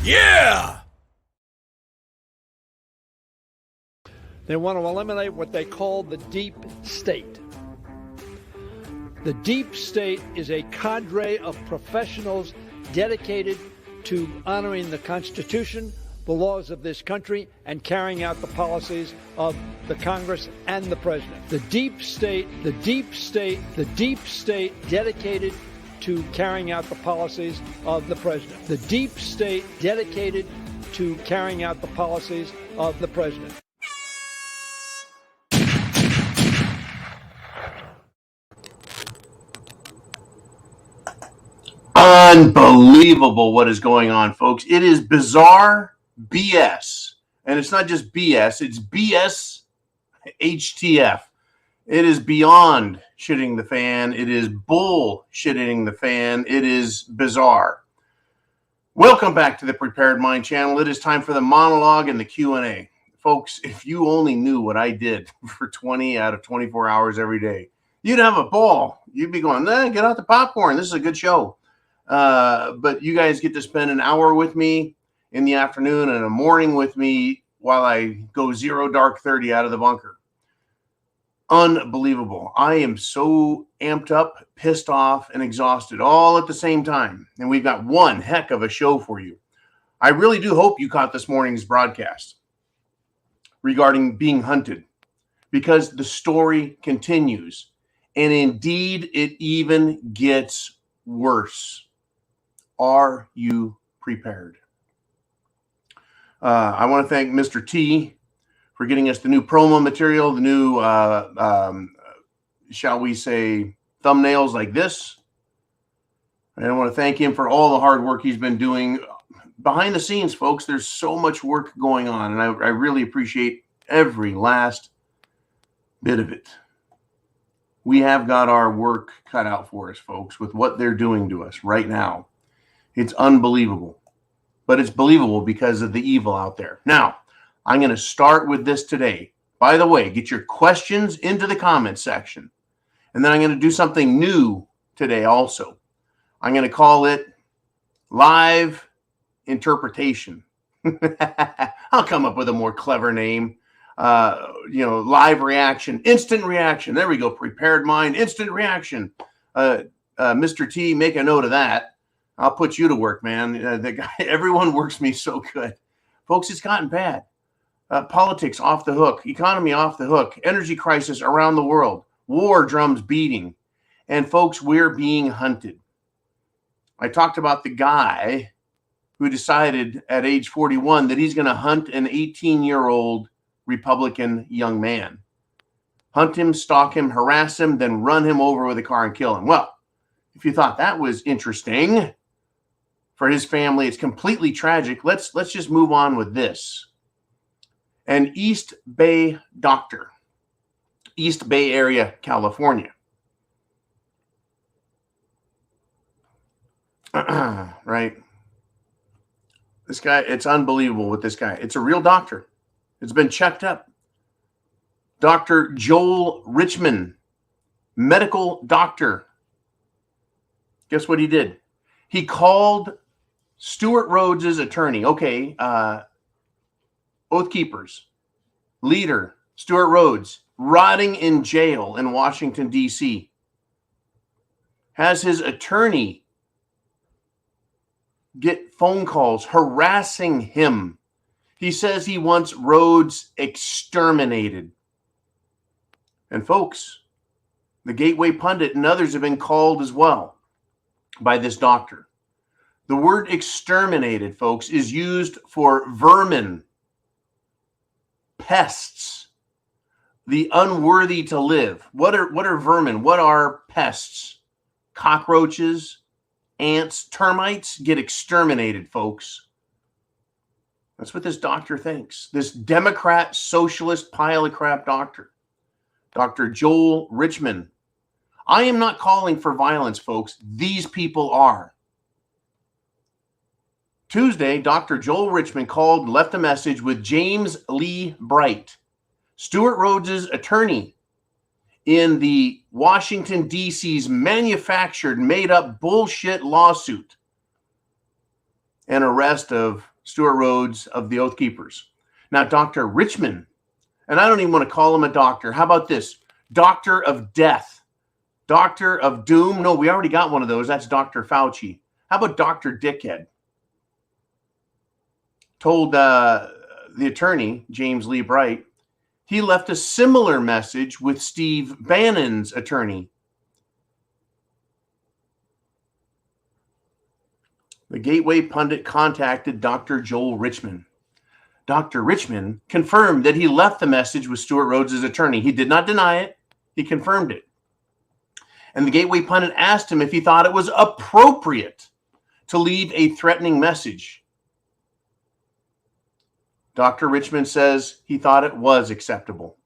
Yeah! They want to eliminate what they call the deep state. The deep state is a cadre of professionals dedicated to honoring the Constitution, the laws of this country, and carrying out the policies of the Congress and the President. The deep state dedicated to carrying out the policies of the President. The deep state dedicated to carrying out the policies of the President. Unbelievable what is going on, folks. It is bizarre BS. And it's not just BS, it's BS HTF. It is beyond shitting the fan. It is bull shitting the fan. It is bizarre. Welcome back to the Prepared Mind channel. It is time for the monologue and the Q&A. Folks, if you only knew what I did for 20 out of 24 hours every day, you'd have a ball. You'd be going, get out the popcorn. This is a good show. But you guys get to spend an hour with me in the afternoon and a morning with me while I go zero dark 30 out of the bunker. Unbelievable. I am so amped up, pissed off, and exhausted all at the same time. And we've got one heck of a show for you. I really do hope you caught this morning's broadcast regarding being hunted, because the story continues. And indeed, it even gets worse. Are you prepared? I want to thank Mr. T for getting us the new promo material, the new, shall we say, thumbnails like this. And I want to thank him for all the hard work he's been doing behind the scenes, folks. There's so much work going on, and I really appreciate every last bit of it. We have got our work cut out for us, folks, with what they're doing to us right now. It's unbelievable, but it's believable because of the evil out there. Now, I'm going to start with this today. By the way, get your questions into the comments section. And then I'm going to do something new today also. I'm going to call it live interpretation. I'll come up with a more clever name. Live reaction, instant reaction. There we go. Prepared mind, instant reaction. Mr. T, make a note of that. I'll put you to work, man. The guy, everyone works me so good. Folks, it's gotten bad. Politics off the hook. Economy off the hook. Energy crisis around the world. War drums beating. And folks, we're being hunted. I talked about the guy who decided at age 41 that he's going to hunt an 18-year-old Republican young man. Hunt him, stalk him, harass him, then run him over with a car and kill him. Well, if you thought that was interesting for his family, it's completely tragic. Let's just move on with this. An East Bay doctor, East Bay Area, California. Right? This guy, it's unbelievable with this guy. It's a real doctor. It's been checked up. Dr. Joel Richmond, medical doctor. Guess what he did? He called Stuart Rhodes' attorney. Okay, Oath Keepers, leader, Stuart Rhodes, rotting in jail in Washington, D.C. Has his attorney get phone calls harassing him. He says he wants Rhodes exterminated. And folks, the Gateway Pundit and others have been called as well by this doctor. The word exterminated, folks, is used for vermin, pests, the unworthy to live. What are vermin? What are pests? Cockroaches, ants, termites get exterminated, folks. That's what this doctor thinks. This Democrat socialist pile of crap doctor, Dr. Joel Richmond. I am not calling for violence, folks. These people are. Tuesday, Dr. Joel Richmond called and left a message with James Lee Bright, Stuart Rhodes' attorney in the Washington, D.C.'s manufactured, made-up bullshit lawsuit and arrest of Stuart Rhodes of the Oath Keepers. Now, Dr. Richmond, and I don't even want to call him a doctor. How about this? Doctor of Death, Doctor of Doom. No, we already got one of those. That's Dr. Fauci. How about Dr. Dickhead? Told the attorney, James Lee Bright, he left a similar message with Steve Bannon's attorney. The Gateway pundit contacted Dr. Joel Richmond. Dr. Richmond confirmed that he left the message with Stuart Rhodes' attorney. He did not deny it. He confirmed it. And the Gateway pundit asked him if he thought it was appropriate to leave a threatening message. Dr. Richmond says he thought it was acceptable.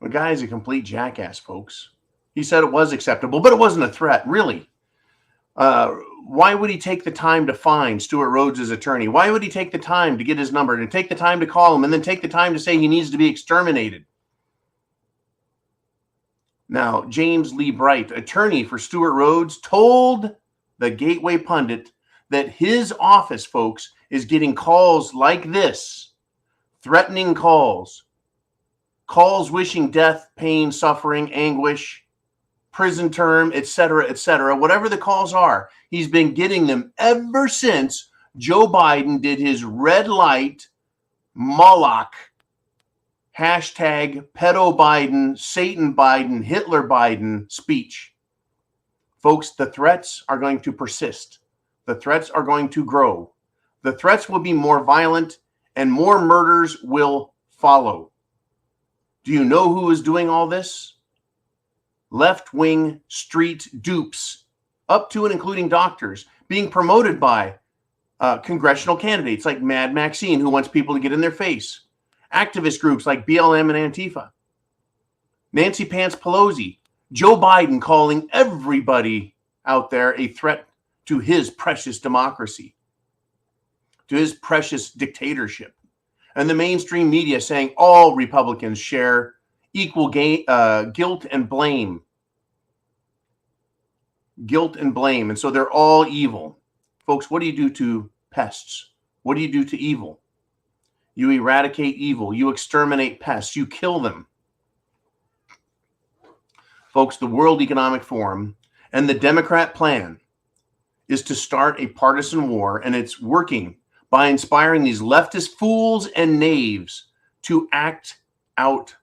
The guy is a complete jackass, folks. He said it was acceptable, but it wasn't a threat, really. Why would he take the time to find Stuart Rhodes' attorney? Why would he take the time to get his number and take the time to call him and then take the time to say he needs to be exterminated? Now, James Lee Bright, attorney for Stuart Rhodes, told the Gateway pundit that his office, folks, is getting calls like this, threatening calls wishing death, pain, suffering, anguish, prison term, etc., whatever the calls are. He's been getting them ever since Joe Biden did his red light Moloch hashtag pedo Biden, Satan Biden, Hitler Biden speech. Folks, the threats are going to persist. The threats are going to grow. The threats will be more violent and more murders will follow. Do you know who is doing all this? Left-wing street dupes, up to and including doctors, being promoted by congressional candidates like Mad Maxine, who wants people to get in their face. Activist groups like BLM and Antifa. Nancy Pants Pelosi. Joe Biden calling everybody out there a threat to his precious democracy, to his precious dictatorship. And the mainstream media saying all Republicans share equal guilt and blame. Guilt and blame. And so they're all evil. Folks, what do you do to pests? What do you do to evil? You eradicate evil. You exterminate pests. You kill them. Folks, the World Economic Forum and the Democrat plan is to start a partisan war, and it's working by inspiring these leftist fools and knaves to act out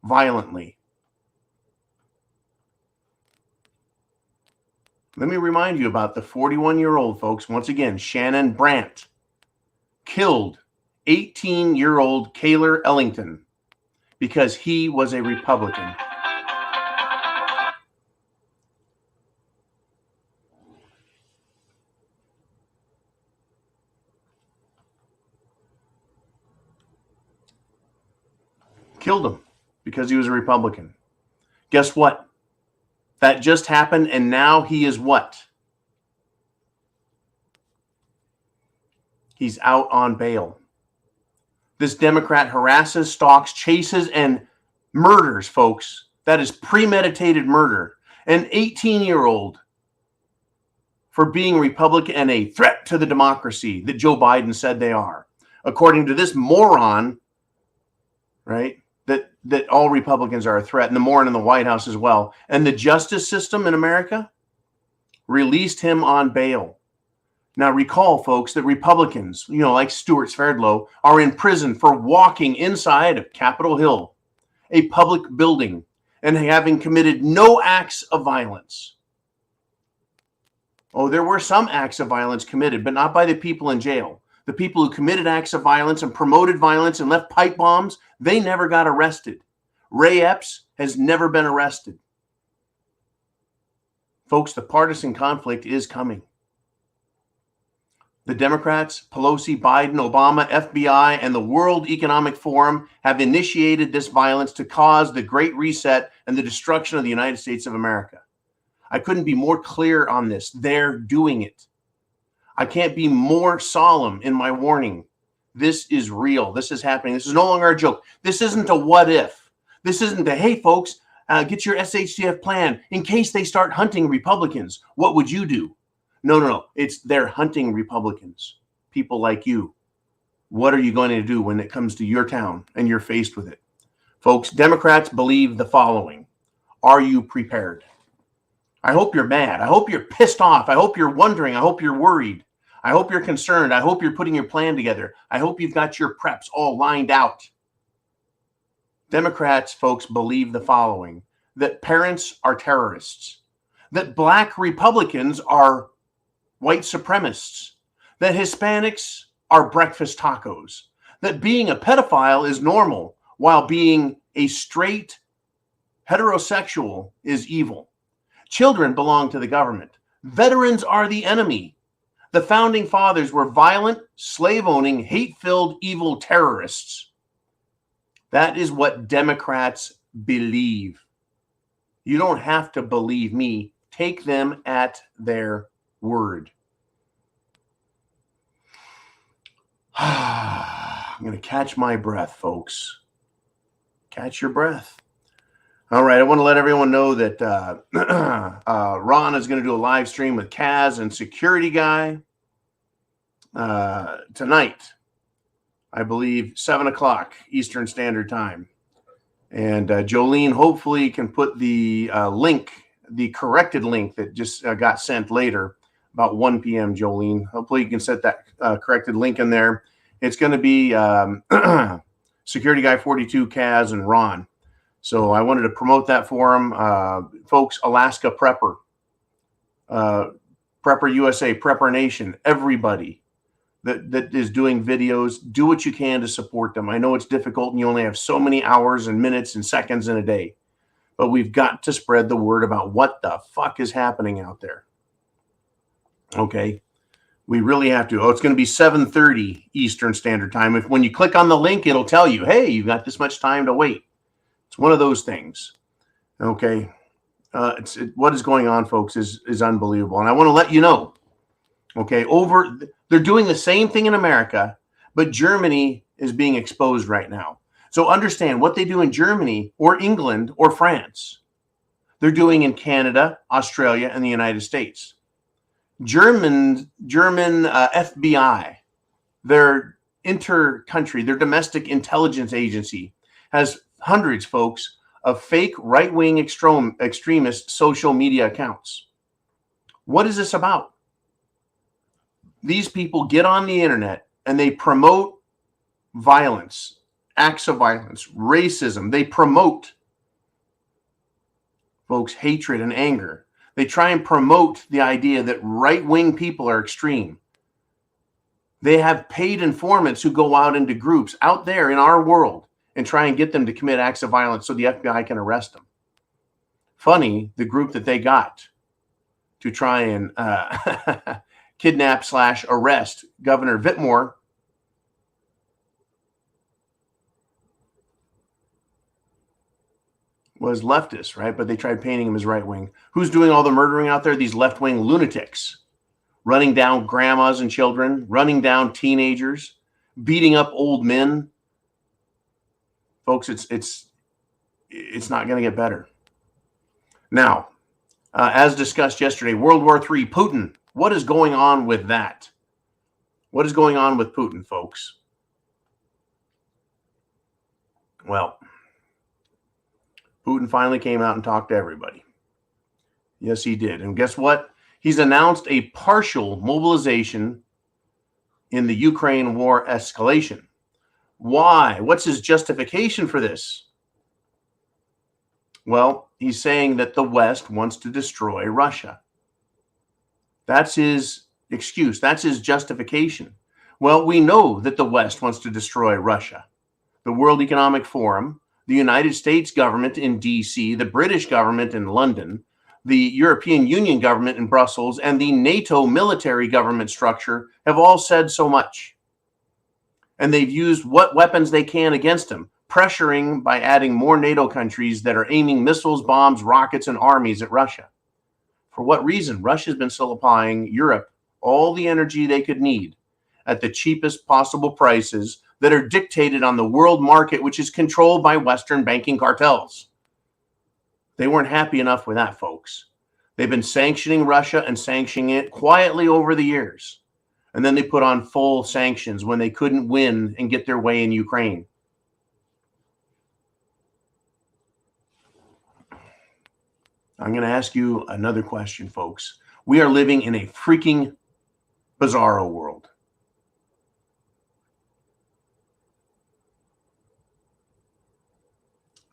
violently. Let me remind you about the 41-year-old, folks. Once again, Shannon Brandt killed 18-year-old Kaylor Ellington because he was a Republican. Killed him because he was a Republican. Guess what? That just happened, and now he is what? He's out on bail. This Democrat harasses, stalks, chases, and murders, folks. That is premeditated murder. An 18-year-old for being Republican and a threat to the democracy that Joe Biden said they are. According to this moron, right? That all Republicans are a threat, and the moron in the White House as well. And the justice system in America released him on bail. Now recall, folks, that Republicans, like Stuart Sverdlow, are in prison for walking inside of Capitol Hill, a public building, and having committed no acts of violence. Oh, there were some acts of violence committed, but not by the people in jail. The people who committed acts of violence and promoted violence and left pipe bombs, they never got arrested. Ray Epps has never been arrested. Folks, the partisan conflict is coming. The Democrats, Pelosi, Biden, Obama, FBI, and the World Economic Forum have initiated this violence to cause the Great Reset and the destruction of the United States of America. I couldn't be more clear on this. They're doing it. I can't be more solemn in my warning. This is real. This is happening. This is no longer a joke. This isn't a what if. This isn't a, hey, folks, get your SHTF plan in case they start hunting Republicans. What would you do? No. They're hunting Republicans, people like you. What are you going to do when it comes to your town and you're faced with it? Folks, Democrats believe the following. Are you prepared? I hope you're mad. I hope you're pissed off. I hope you're wondering. I hope you're worried. I hope you're concerned. I hope you're putting your plan together. I hope you've got your preps all lined out. Democrats, folks, believe the following, that parents are terrorists, that black Republicans are white supremacists, that Hispanics are breakfast tacos, that being a pedophile is normal while being a straight heterosexual is evil. Children belong to the government. Veterans are the enemy. The founding fathers were violent, slave-owning, hate-filled, evil terrorists. That is what Democrats believe. You don't have to believe me. Take them at their word. I'm going to catch my breath, folks. Catch your breath. All right, I want to let everyone know that Ron is going to do a live stream with Kaz and Security Guy tonight, I believe, 7 o'clock Eastern Standard Time. And Jolene hopefully can put the link, the corrected link that just got sent later, about 1 p.m., Jolene. Hopefully you can set that corrected link in there. It's going to be Security Guy 42, Kaz, and Ron. So I wanted to promote that for them. Folks, Alaska Prepper, Prepper USA, Prepper Nation, everybody that is doing videos, do what you can to support them. I know it's difficult and you only have so many hours and minutes and seconds in a day, but we've got to spread the word about what the fuck is happening out there. Okay. We really have to. Oh, it's going to be 7:30 Eastern Standard Time. When you click on the link, it'll tell you, hey, you've got this much time to wait. It's one of those things. Okay. What is going on, folks, is unbelievable. And I want to let you know, okay, they're doing the same thing in America, but Germany is being exposed right now. So understand what they do in Germany or England or France, they're doing in Canada, Australia, and the United States. German FBI, their inter-country, their domestic intelligence agency, has hundreds, folks, of fake right-wing extremist social media accounts. What is this about? These people get on the internet and they promote violence, acts of violence, racism. They promote, folks, hatred and anger. They try and promote the idea that right-wing people are extreme. They have paid informants who go out into groups out there in our world and try and get them to commit acts of violence so the FBI can arrest them. Funny, the group that they got to try and kidnap/arrest Governor Whitmore was leftist, right? But they tried painting him as right-wing. Who's doing all the murdering out there? These left-wing lunatics, running down grandmas and children, running down teenagers, beating up old men. Folks, it's not going to get better. Now, as discussed yesterday, World War III, Putin. What is going on with that? What is going on with Putin, folks? Well, Putin finally came out and talked to everybody. Yes, he did. And guess what? He's announced a partial mobilization in the Ukraine war escalation. Why? What's his justification for this? Well, he's saying that the West wants to destroy Russia. That's his excuse. That's his justification. Well, we know that the West wants to destroy Russia. The World Economic Forum, the United States government in D.C., the British government in London, the European Union government in Brussels, and the NATO military government structure have all said so much. And they've used what weapons they can against him, pressuring by adding more NATO countries that are aiming missiles, bombs, rockets, and armies at Russia. For what reason? Russia's been supplying Europe all the energy they could need at the cheapest possible prices that are dictated on the world market, which is controlled by Western banking cartels. They weren't happy enough with that, folks. They've been sanctioning Russia and sanctioning it quietly over the years. And then they put on full sanctions when they couldn't win and get their way in Ukraine. I'm going to ask you another question, folks. We are living in a freaking bizarro world.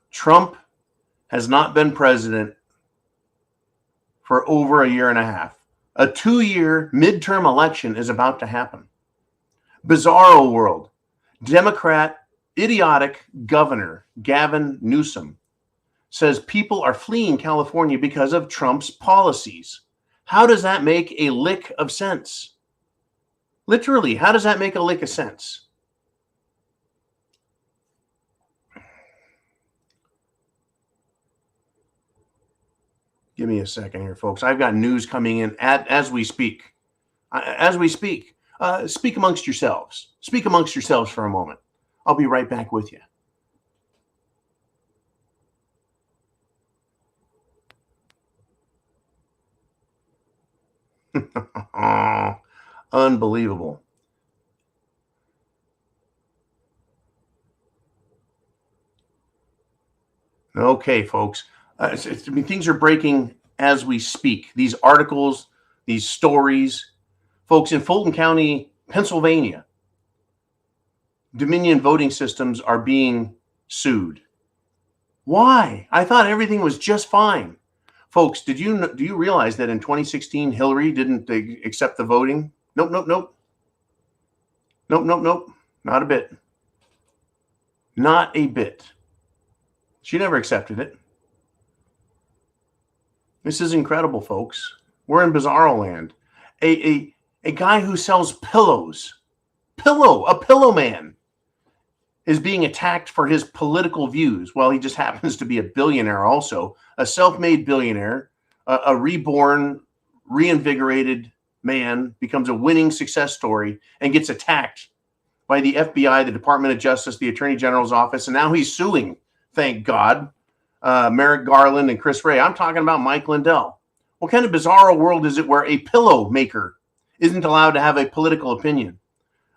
Trump has not been president for over a year and a half. A 2-year midterm election is about to happen. Bizarro world. Democrat, idiotic governor Gavin Newsom says people are fleeing California because of Trump's policies. How does that make a lick of sense? Literally, how does that make a lick of sense? Give me a second here, folks. I've got news coming in as we speak. Speak amongst yourselves. Speak amongst yourselves for a moment. I'll be right back with you. Unbelievable. Okay, folks. Things are breaking as we speak. These articles, these stories. Folks, in Fulton County, Pennsylvania, Dominion voting systems are being sued. Why? I thought everything was just fine. Folks, do you realize that in 2016, Hillary didn't accept the voting? Nope. Not a bit. Not a bit. She never accepted it. This is incredible, folks. We're in bizarro land. A guy who sells pillows, a pillow man, is being attacked for his political views. Well, he just happens to be a billionaire also, a self-made billionaire, a reborn, reinvigorated man, becomes a winning success story and gets attacked by the FBI, the Department of Justice, the Attorney General's office, and now he's suing, thank God, Merrick Garland and Chris Wray. I'm talking about Mike Lindell. What kind of bizarro world is it where a pillow maker isn't allowed to have a political opinion?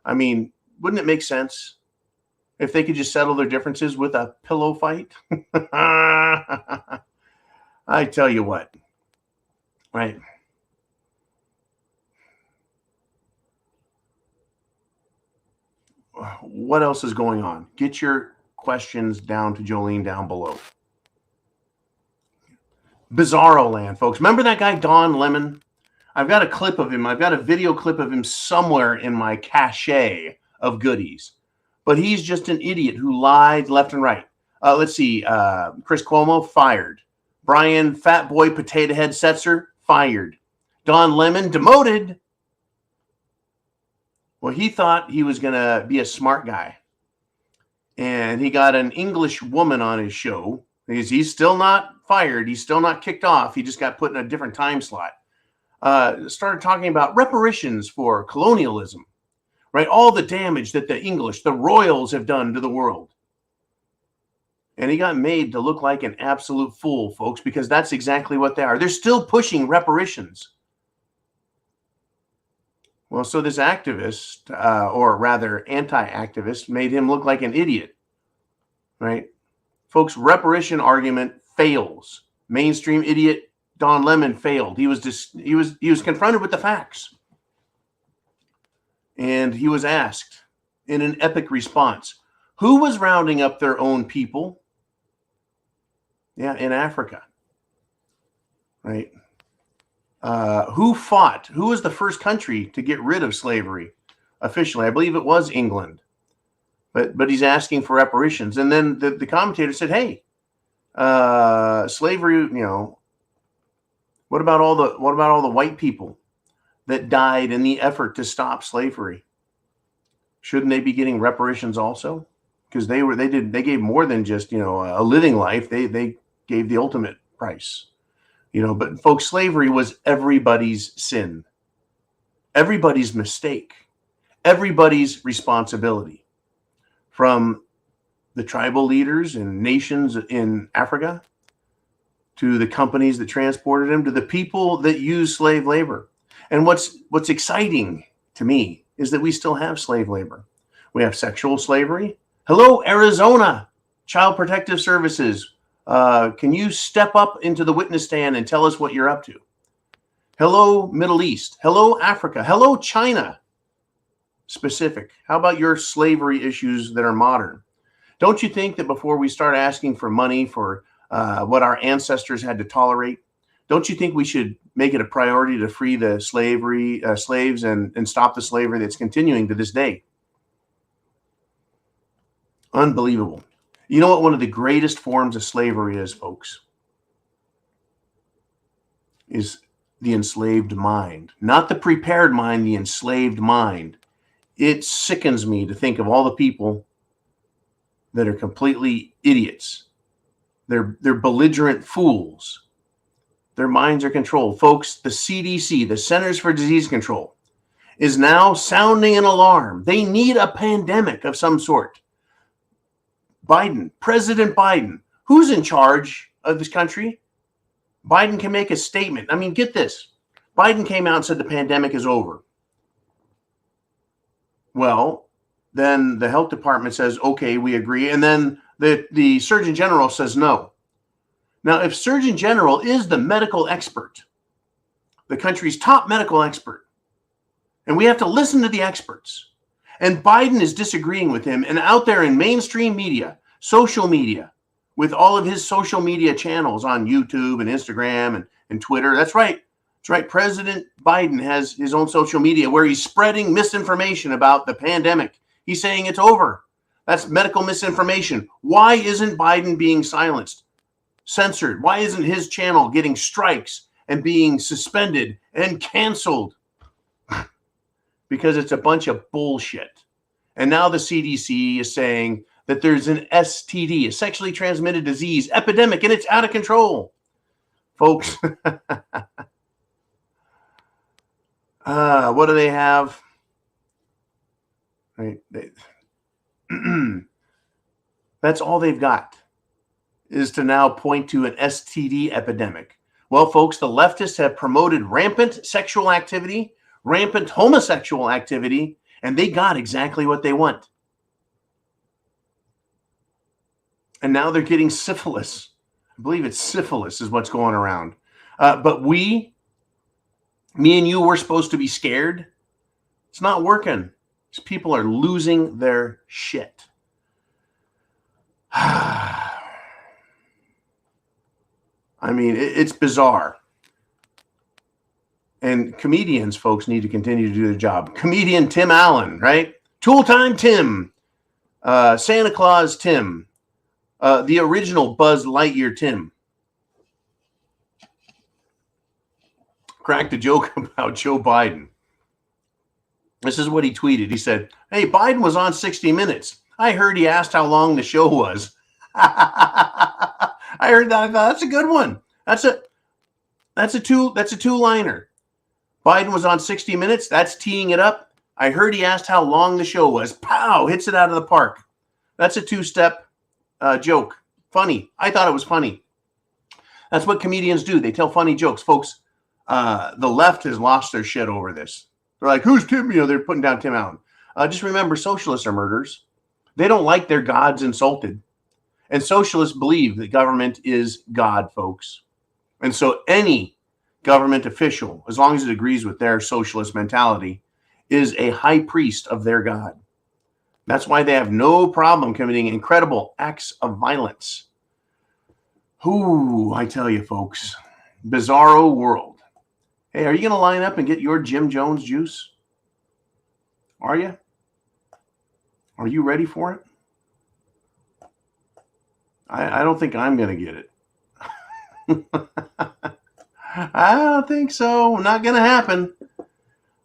I mean, wouldn't it make sense if they could just settle their differences with a pillow fight? I tell you what, right? What else is going on? Get your questions down to Jolene down below. Bizarro land, folks. Remember that guy, Don Lemon? I've got a clip of him. I've got a video clip of him somewhere in my cache of goodies. But he's just an idiot who lied left and right. Let's see. Chris Cuomo, fired. Brian Fat Boy Potato Head Setzer, fired. Don Lemon, demoted. Well, he thought he was going to be a smart guy. And he got an English woman on his show. He's still not fired. He's still not kicked off. He just got put in a different time slot. Started talking about reparations for colonialism, right? All the damage that the English, the royals, have done to the world. And he got made to look like an absolute fool, folks, because that's exactly what they are. They're still pushing reparations. Well, so this activist, or rather anti-activist, made him look like an idiot, right? Folks, reparation argument fails. Mainstream idiot Don Lemon failed. He was confronted with the facts. And he was asked in an epic response, who was rounding up their own people? Yeah, in Africa. Right? Who fought? Who was the first country to get rid of slavery officially? I believe it was England. But he's asking for reparations. And then the commentator said, hey, slavery, you know, what about all the white people that died in the effort to stop slavery? Shouldn't they be getting reparations also? Because they gave more than just, you know, a living life. They gave the ultimate price. You know, but folks, slavery was everybody's sin, everybody's mistake, everybody's responsibility, from the tribal leaders and nations in Africa to the companies that transported them, to the people that use slave labor. And what's exciting to me is that we still have slave labor. We have sexual slavery. Hello, Arizona, Child Protective Services. Can you step up into the witness stand and tell us what you're up to? Hello, Middle East. Hello, Africa. Hello, China. Specific. How about your slavery issues that are modern? Don't you think that before we start asking for money for what our ancestors had to tolerate, don't you think we should make it a priority to free the slaves and stop the slavery that's continuing to this day? Unbelievable. You know what one of the greatest forms of slavery is, folks? Is the enslaved mind. Not the prepared mind, the enslaved mind. It sickens me to think of all the people that are completely idiots. They're belligerent fools. Their minds are controlled. Folks, the CDC, the Centers for Disease Control, is now sounding an alarm. They need a pandemic of some sort. Biden, President Biden, who's in charge of this country? Biden can make a statement. I mean, get this. Biden came out and said the pandemic is over. Well, then the health department says, okay, we agree. And then the Surgeon General says no. Now, if Surgeon General is the medical expert, the country's top medical expert, and we have to listen to the experts, and Biden is disagreeing with him, and out there in mainstream media, social media, with all of his social media channels on YouTube and Instagram and Twitter. That's right. That's right. President Biden has his own social media where he's spreading misinformation about the pandemic. He's saying it's over. That's medical misinformation. Why isn't Biden being silenced, censored? Why isn't his channel getting strikes and being suspended and canceled? Because it's a bunch of bullshit. And now the CDC is saying that there's an STD, a sexually transmitted disease epidemic, and it's out of control. Folks, what do they have? Right. That's all they've got, is to now point to an STD epidemic. Well, folks, the leftists have promoted rampant sexual activity, rampant homosexual activity, and they got exactly what they want. And now they're getting syphilis. I believe it's syphilis is what's going around. But me and you, we're supposed to be scared. It's not working. These people are losing their shit. I mean, it's bizarre. And comedians, folks, need to continue to do their job. Comedian Tim Allen, right? Tool Time Tim. Santa Claus Tim. The original Buzz Lightyear Tim. Cracked a joke about Joe Biden. This is what he tweeted. He said, hey, Biden was on 60 Minutes. I heard he asked how long the show was. I heard that. I thought that's a good one. That's a two-liner. Biden was on 60 Minutes. That's teeing it up. I heard he asked how long the show was. Pow! Hits it out of the park. That's a two-step joke. Funny. I thought it was funny. That's what comedians do. They tell funny jokes. Folks, the left has lost their shit over this. They're like, who's Tim? You know, they're putting down Tim Allen. Just remember, socialists are murderers. They don't like their gods insulted. And socialists believe that government is God, folks. And so any government official, as long as it agrees with their socialist mentality, is a high priest of their God. That's why they have no problem committing incredible acts of violence. Ooh, I tell you, folks, bizarro world. Hey, are you going to line up and get your Jim Jones juice? Are you? Are you ready for it? I don't think I'm going to get it. I don't think so. Not going to happen.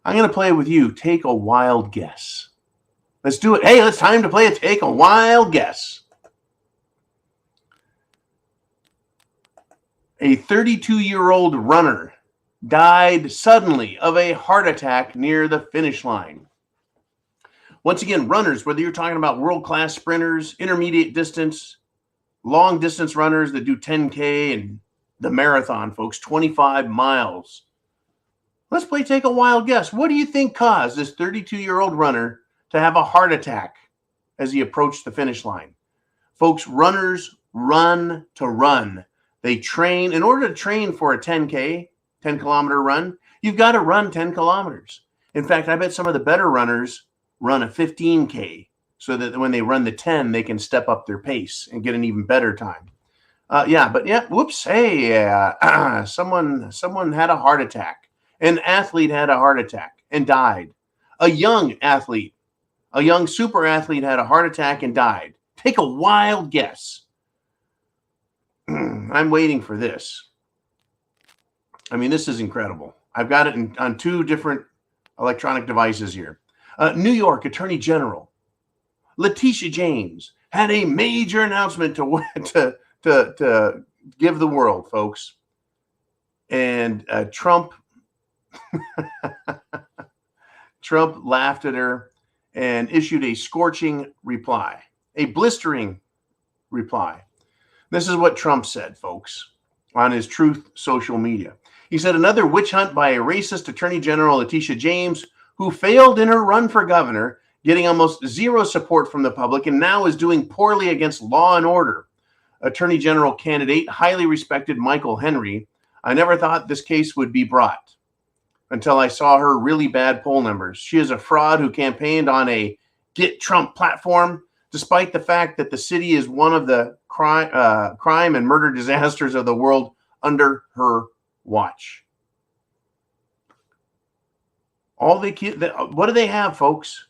I'm going to play with you. Take a wild guess. Let's do it. Hey, it's time to play a Take a Wild Guess. A 32-year-old runner died suddenly of a heart attack near the finish line. Once again, runners, whether you're talking about world-class sprinters, intermediate distance, long-distance runners that do 10K and the marathon, folks, 25 miles. Let's take a wild guess. What do you think caused this 32-year-old runner to have a heart attack as he approached the finish line? Folks, runners run to run. They train. In order to train for a 10-kilometer run, you've got to run 10 kilometers. In fact, I bet some of the better runners run a 15K so that when they run the 10, they can step up their pace and get an even better time. Whoops. Hey, someone had a heart attack. An athlete had a heart attack and died. A young athlete, a young super athlete had a heart attack and died. Take a wild guess. I'm waiting for this. I mean, this is incredible. I've got it on two different electronic devices here. New York Attorney General Letitia James had a major announcement to give the world, folks. And Trump laughed at her and issued a scorching reply, a blistering reply. This is what Trump said, folks, on his Truth social media. He said, another witch hunt by a racist Attorney General, Letitia James, who failed in her run for governor, getting almost zero support from the public, and now is doing poorly against law and order. Attorney General candidate, highly respected Michael Henry. I never thought this case would be brought until I saw her really bad poll numbers. She is a fraud who campaigned on a Get Trump platform, despite the fact that the city is one of the crime and murder disasters of the world under her watch. What do they have, folks?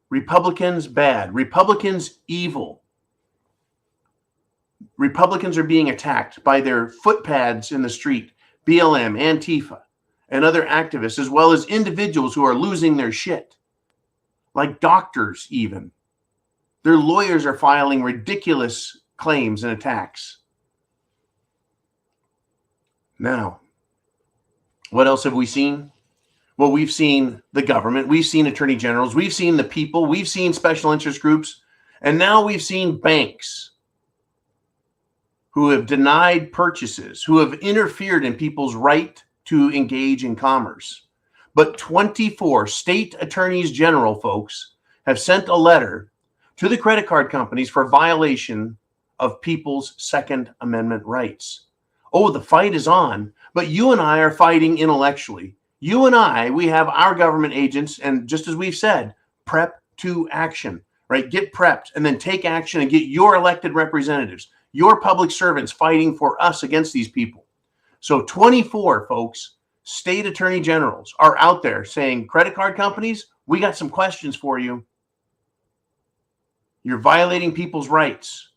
Republicans bad. Republicans evil. Republicans are being attacked by their footpads in the street, BLM, Antifa, and other activists, as well as individuals who are losing their shit, like doctors even. Their lawyers are filing ridiculous claims and attacks. Now, what else have we seen? Well, we've seen the government, we've seen attorney generals, we've seen the people, we've seen special interest groups, and now we've seen banks who have denied purchases, who have interfered in people's right to engage in commerce. But 24 state attorneys general, folks, have sent a letter to the credit card companies for violation of people's Second Amendment rights. Oh, the fight is on, but you and I are fighting intellectually. You and I, we have our government agents, and just as we've said, prep to action, right? Get prepped and then take action and get your elected representatives, your public servants fighting for us against these people. So 24, folks, state attorney generals are out there saying, credit card companies, we got some questions for you. You're violating people's rights.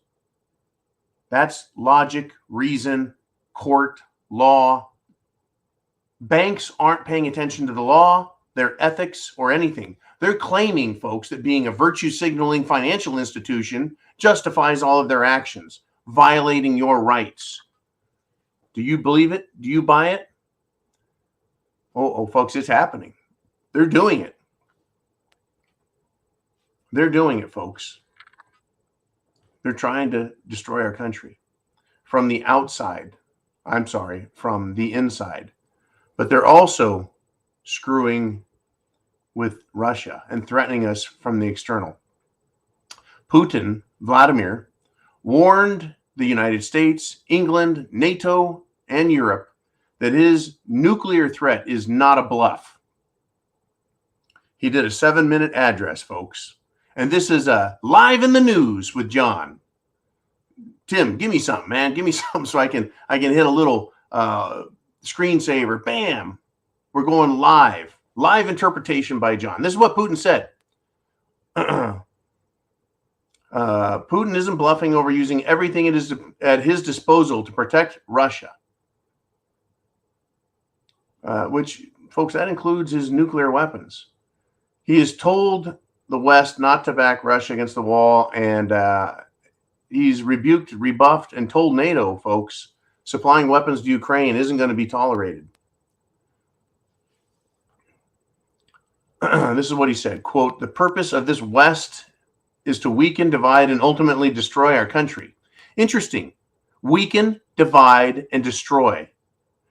That's logic, reason, court, law. Banks aren't paying attention to the law, their ethics, or anything. They're claiming, folks, that being a virtue signaling financial institution justifies all of their actions, violating your rights. Do you believe it? Do you buy it? Oh, folks, it's happening. They're doing it. They're doing it, folks. They're trying to destroy our country from the outside. I'm sorry, from the inside. But they're also screwing with Russia and threatening us from the external. Putin, Vladimir, warned the United States, England, NATO, and Europe that his nuclear threat is not a bluff. He did a 7-minute address, folks. And this is live in the news with John. Tim, give me something, man. Give me something so I can hit a little screensaver. Bam. We're going live. Live interpretation by John. This is what Putin said. Putin isn't bluffing over using everything at his disposal to protect Russia. Which, folks, that includes his nuclear weapons. He has told the West not to back Russia against the wall, and he's rebuked, rebuffed, and told NATO, folks, supplying weapons to Ukraine isn't going to be tolerated. This is what he said, quote, the purpose of this West is to weaken, divide, and ultimately destroy our country. Interesting. Weaken, divide, and destroy.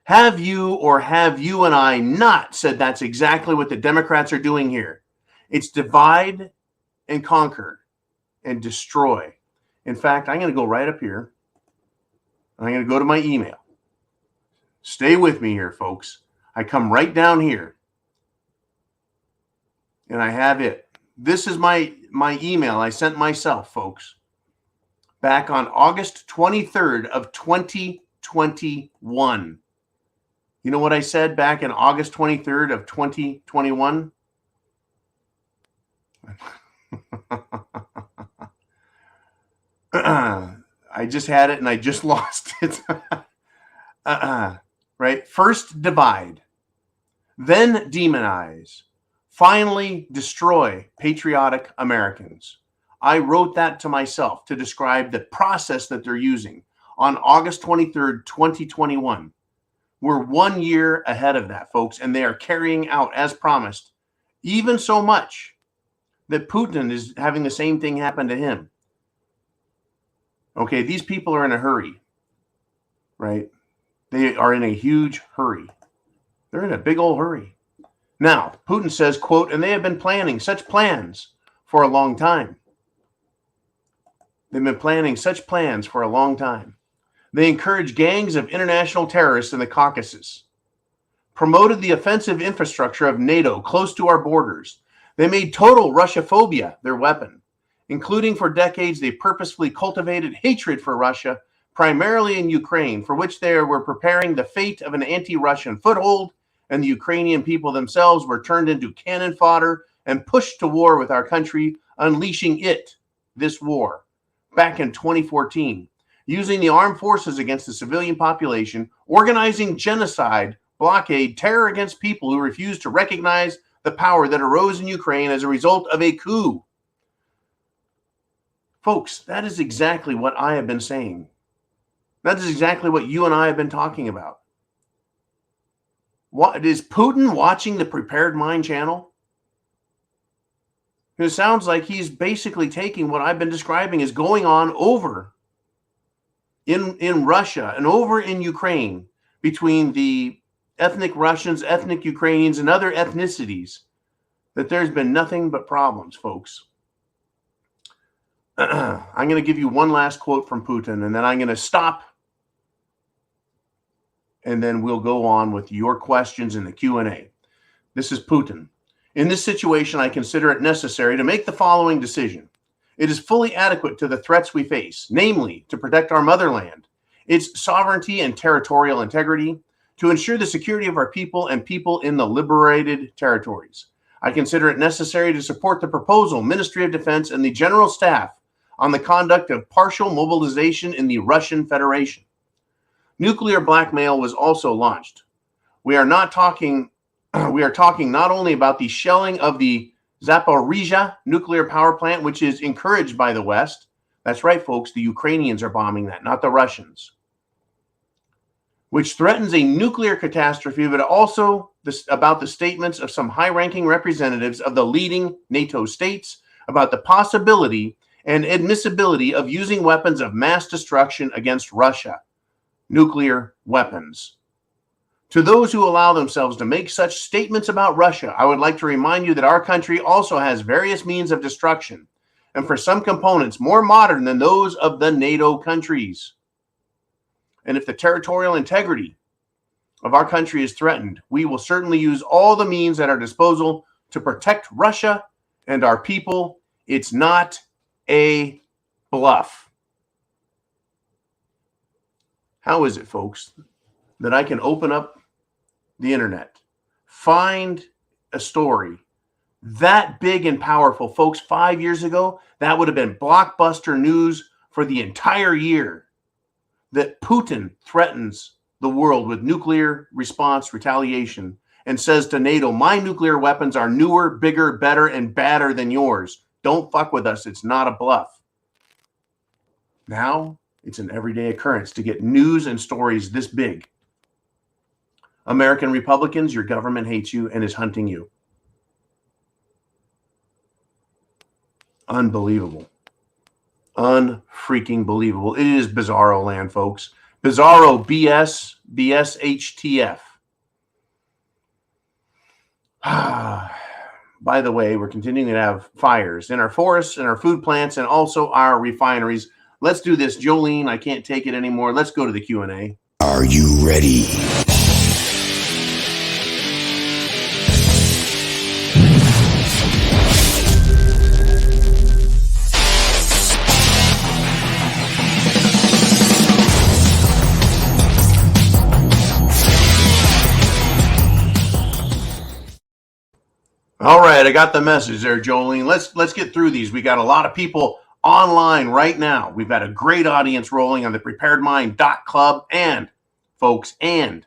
Have you and I not said that's exactly what the Democrats are doing here? It's divide and conquer and destroy. In fact, I'm going to go right up here. I'm going to go to my email. Stay with me here, folks. I come right down here and I have it. This is my email I sent myself, folks, back on August 23rd of 2021. You know what I said back in August 23rd of 2021? I just had it and I just lost it. Right? First divide, then demonize, finally destroy patriotic Americans. I wrote that to myself to describe the process that they're using on August 23rd, 2021. We're 1 year ahead of that, folks, and they are carrying out as promised, even so much that Putin is having the same thing happen to him. Okay, these people are in a hurry, right? They are in a huge hurry. They're in a big old hurry. Now, Putin says, quote, and they have been planning such plans for a long time. They've been planning such plans for a long time. They encouraged gangs of international terrorists in the Caucasus, promoted the offensive infrastructure of NATO close to our borders. They made total Russophobia their weapon, including for decades they purposefully cultivated hatred for Russia, primarily in Ukraine, for which they were preparing the fate of an anti-Russian foothold, and the Ukrainian people themselves were turned into cannon fodder and pushed to war with our country, unleashing this war, back in 2014. Using the armed forces against the civilian population, organizing genocide, blockade, terror against people who refuse to recognize the power that arose in Ukraine as a result of a coup. Folks, that is exactly what I have been saying. That is exactly what you and I have been talking about. What is Putin watching the Prepared Mind channel? It sounds like he's basically taking what I've been describing as going on over in Russia and over in Ukraine between the ethnic Russians, ethnic Ukrainians, and other ethnicities, that there's been nothing but problems, folks. I'm going to give you one last quote from Putin, and then I'm going to stop, and then we'll go on with your questions in the Q&A. This is Putin. In this situation, I consider it necessary to make the following decision. It is fully adequate to the threats we face, namely to protect our motherland, its sovereignty and territorial integrity, to ensure the security of our people and people in the liberated territories. I consider it necessary to support the proposal, Ministry of Defense, and the General Staff on the conduct of partial mobilization in the Russian Federation. Nuclear blackmail was also launched. We are talking not only about the shelling of the Zaporizhzhia nuclear power plant, which is encouraged by the West. That's right, folks. The Ukrainians are bombing that, not the Russians. Which threatens a nuclear catastrophe, but also about the statements of some high-ranking representatives of the leading NATO states about the possibility and admissibility of using weapons of mass destruction against Russia, nuclear weapons. To those who allow themselves to make such statements about Russia, I would like to remind you that our country also has various means of destruction, and for some components more modern than those of the NATO countries. And if the territorial integrity of our country is threatened, we will certainly use all the means at our disposal to protect Russia and our people. It's not a bluff. How is it, folks, that I can open up the internet, find a story that big and powerful? Folks, 5 years ago, that would have been blockbuster news for the entire year, that Putin threatens the world with nuclear response retaliation and says to NATO, my nuclear weapons are newer, bigger, better, and badder than yours. Don't fuck with us. It's not a bluff. Now, it's an everyday occurrence to get news and stories this big. American Republicans, your government hates you and is hunting you. Unbelievable. Unfreaking believable. It is bizarro land, folks. Bizarro BSHTF. By the way, we're continuing to have fires in our forests, in our food plants, and also our refineries. Let's do this. Jolene, I can't take it anymore. Let's go to the Q&A. Are you ready? All right, I got the message there, Jolene. Let's get through these. We got a lot of people online right now. We've got a great audience rolling on the preparedmind.club and, folks, and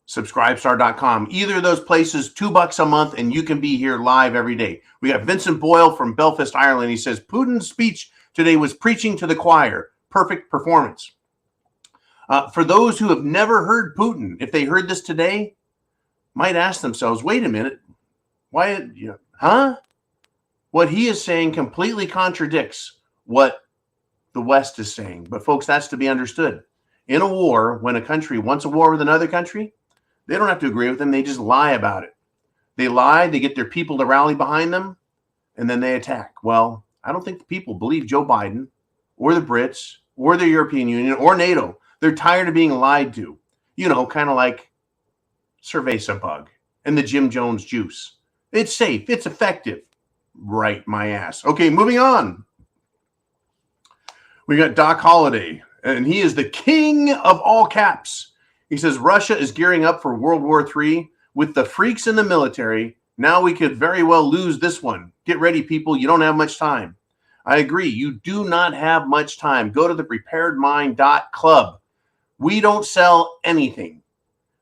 subscribestar.com. Either of those places, $2 a month, and you can be here live every day. We got Vincent Boyle from Belfast, Ireland. He says, Putin's speech today was preaching to the choir. Perfect performance. For those who have never heard Putin, if they heard this today, might ask themselves, wait a minute, why, what he is saying completely contradicts what the West is saying. But folks, that's to be understood. In a war, when a country wants a war with another country, they don't have to agree with them. They just lie about it. They lie, they get their people to rally behind them, and then they attack. Well, I don't think the people believe Joe Biden or the Brits or the European Union or NATO. They're tired of being lied to. You know, kind of like cerveza bug and the Jim Jones juice. It's safe. It's effective. Right, my ass. Okay, moving on. We got Doc Holliday, and he is the king of all caps. He says, Russia is gearing up for World War III with the freaks in the military. Now we could very well lose this one. Get ready, people. You don't have much time. I agree. You do not have much time. Go to the preparedmind.club. We don't sell anything.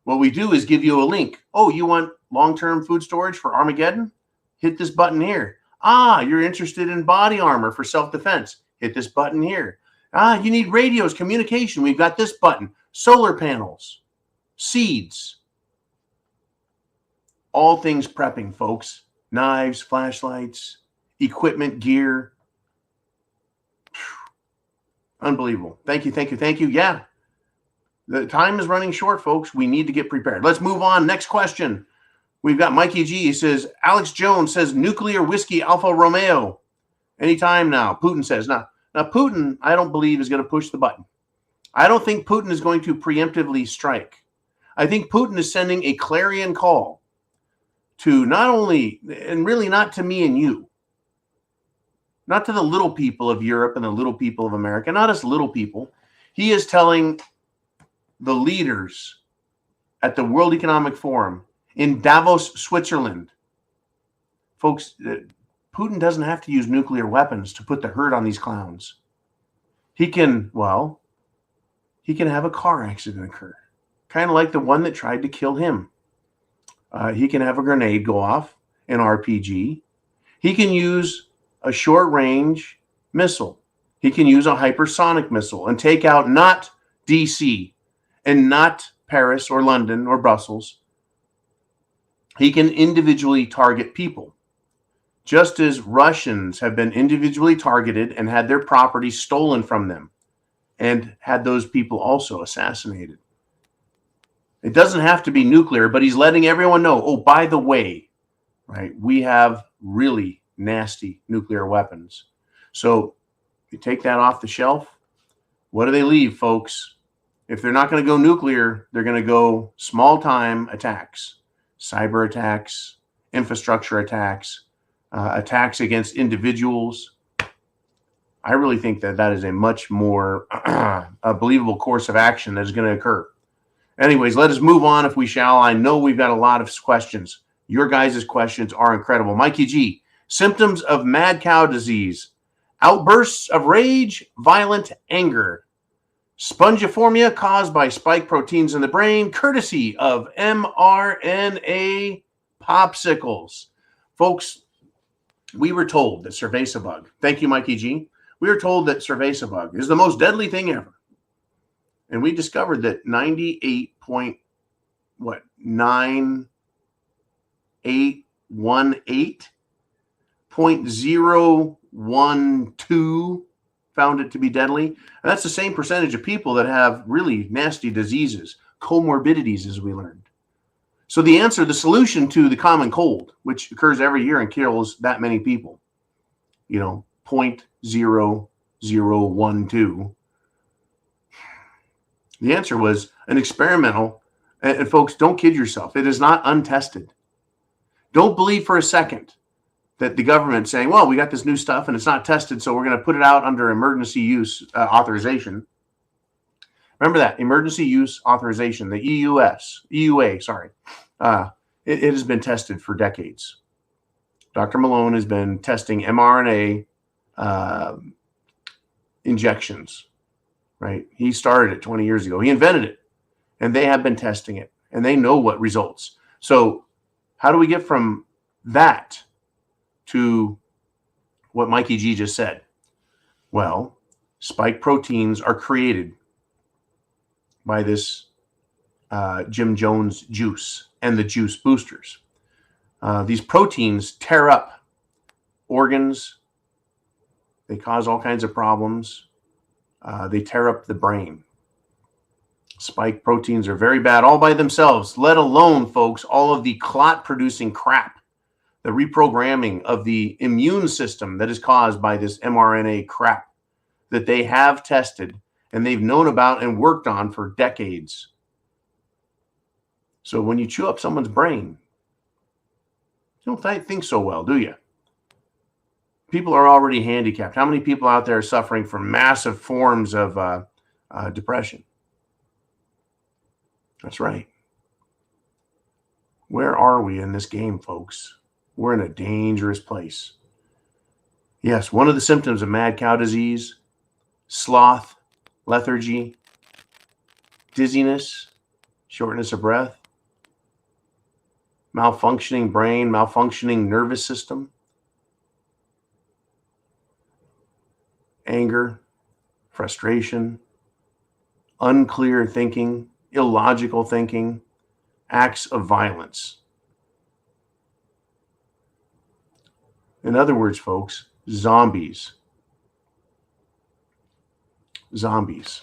What we do is give you a link. Oh, you want long-term food storage for Armageddon? Hit this button here. You're interested in body armor for self-defense. Hit this button here. You need radios, communication. We've got this button. Solar panels, seeds. All things prepping, folks. Knives, flashlights, equipment, gear. Unbelievable. Thank you, thank you, thank you. Yeah. The time is running short, folks. We need to get prepared. Let's move on. Next question. We've got Mikey G. He says, Alex Jones says, nuclear whiskey Alfa Romeo. Anytime now. Putin says, now Putin, I don't believe, is going to push the button. I don't think Putin is going to preemptively strike. I think Putin is sending a clarion call to not only, and really not to me and you, not to the little people of Europe and the little people of America, not us little people. He is telling the leaders at the World Economic Forum in Davos, Switzerland, folks, Putin doesn't have to use nuclear weapons to put the hurt on these clowns. He can have a car accident occur, kind of like the one that tried to kill him. He can have a grenade go off, an RPG. He can use a short-range missile. He can use a hypersonic missile and take out not DC and not Paris or London or Brussels. He can individually target people, just as Russians have been individually targeted and had their property stolen from them and had those people also assassinated. It doesn't have to be nuclear, but he's letting everyone know, oh, by the way, right, we have really nasty nuclear weapons. So you take that off the shelf. What do they leave, folks? If they're not going to go nuclear, they're going to go small-time attacks. Cyber attacks, infrastructure attacks, attacks against individuals. I really think that is a much more believable course of action that is going to occur. Anyways, let us move on if we shall. I know we've got a lot of questions. Your guys' questions are incredible. Mikey G, symptoms of mad cow disease, outbursts of rage, violent anger. Spongiformia caused by spike proteins in the brain, courtesy of mRNA popsicles. Folks, we were told that cerveza bug, thank you, Mikey G, we were told that cerveza bug is the most deadly thing ever. And we discovered that 98.9818.012, if found it to be deadly. And that's the same percentage of people that have really nasty diseases, comorbidities, as we learned. So the solution to the common cold, which occurs every year and kills that many people, 0.0012, the answer was an experimental, and folks, don't kid yourself. It is not untested. Don't believe for a second that the government's saying, well, we got this new stuff and it's not tested, so we're going to put it out under emergency use authorization. Remember that, emergency use authorization, the EUA, sorry. It has been tested for decades. Dr. Malone has been testing mRNA injections, right? He started it 20 years ago. He invented it, and they have been testing it, and they know what results. So how do we get from that to what Mikey G just said? Well, spike proteins are created by this Jim Jones juice and the juice boosters. These proteins tear up organs. They cause all kinds of problems. They tear up the brain. Spike proteins are very bad all by themselves, let alone, folks, all of the clot-producing crap, the reprogramming of the immune system that is caused by this mRNA crap that they have tested and they've known about and worked on for decades. So when you chew up someone's brain, you don't think so well, do you? People are already handicapped. How many people out there are suffering from massive forms of depression? That's right. Where are we in this game, folks? We're in a dangerous place. Yes, one of the symptoms of mad cow disease, sloth, lethargy, dizziness, shortness of breath, malfunctioning brain, malfunctioning nervous system, anger, frustration, unclear thinking, illogical thinking, acts of violence. In other words, folks, zombies. Zombies.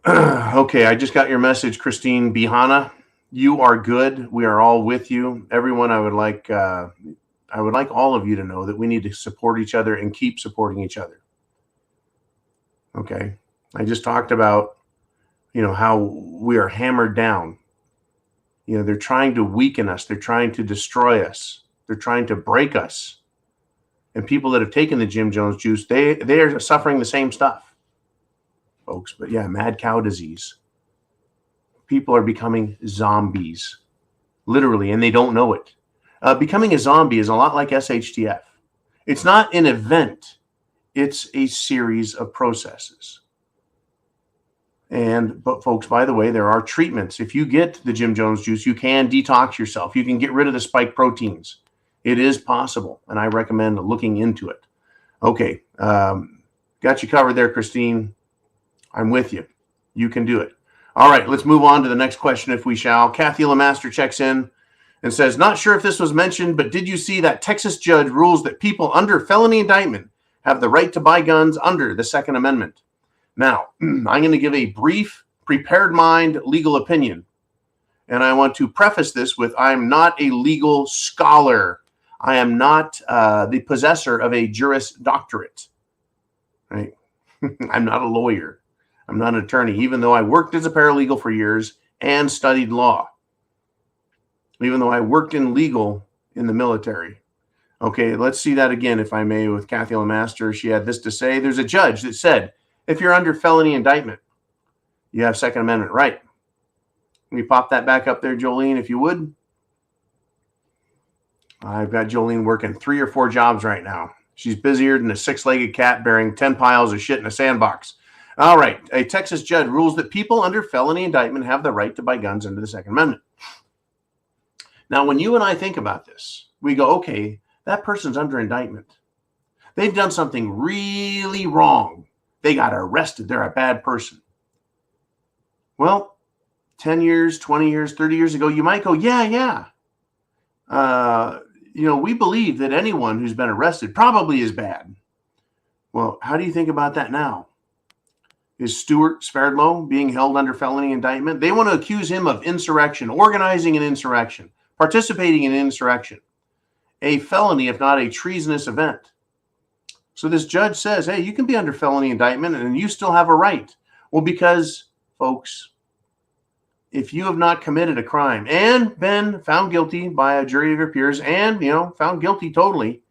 Okay, I just got your message, Christine Bihana. You are good. We are all with you. Everyone, I would like all of you to know that we need to support each other and keep supporting each other. Okay, I just talked about, how we are hammered down. They're trying to weaken us. They're trying to destroy us. They're trying to break us. And people that have taken the Jim Jones juice, they are suffering the same stuff, folks. But yeah, mad cow disease. People are becoming zombies, literally, and they don't know it. Becoming a zombie is a lot like SHTF. It's not an event. It's a series of processes. But folks, by the way, there are treatments. If you get the Jim Jones juice, you can detox yourself. You can get rid of the spike proteins. It is possible, and I recommend looking into it. Okay, got you covered there, Christine. I'm with you. You can do it. All right, let's move on to the next question, if we shall. Kathy Lemaster checks in and says, not sure if this was mentioned, but did you see that Texas judge rules that people under felony indictment have the right to buy guns under the Second Amendment? Now, I'm going to give a brief, prepared mind legal opinion. And I want to preface this with, I'm not a legal scholar. I am not the possessor of a Juris Doctorate. Right? I'm not a lawyer. I'm not an attorney, even though I worked as a paralegal for years and studied law. Even though I worked in legal in the military. Okay, let's see that again, if I may, with Kathy Lemaster. She had this to say. There's a judge that said, if you're under felony indictment, you have Second Amendment right. Can we pop that back up there, Jolene, if you would? I've got Jolene working 3 or 4 jobs right now. She's busier than a 6-legged cat bearing 10 piles of shit in a sandbox. All right, a Texas judge rules that people under felony indictment have the right to buy guns under the Second Amendment. Now, when you and I think about this, we go, okay, that person's under indictment. They've done something really wrong. They got arrested. They're a bad person. Well, 10 years, 20 years, 30 years ago, you might go, yeah. We believe that anyone who's been arrested probably is bad. Well, how do you think about that now? Is Stuart Sverdlow being held under felony indictment? They want to accuse him of insurrection, organizing an insurrection, participating in an insurrection, a felony, if not a treasonous event. So this judge says, hey, you can be under felony indictment and you still have a right. Well, because, folks, if you have not committed a crime and been found guilty by a jury of your peers and, found guilty totally,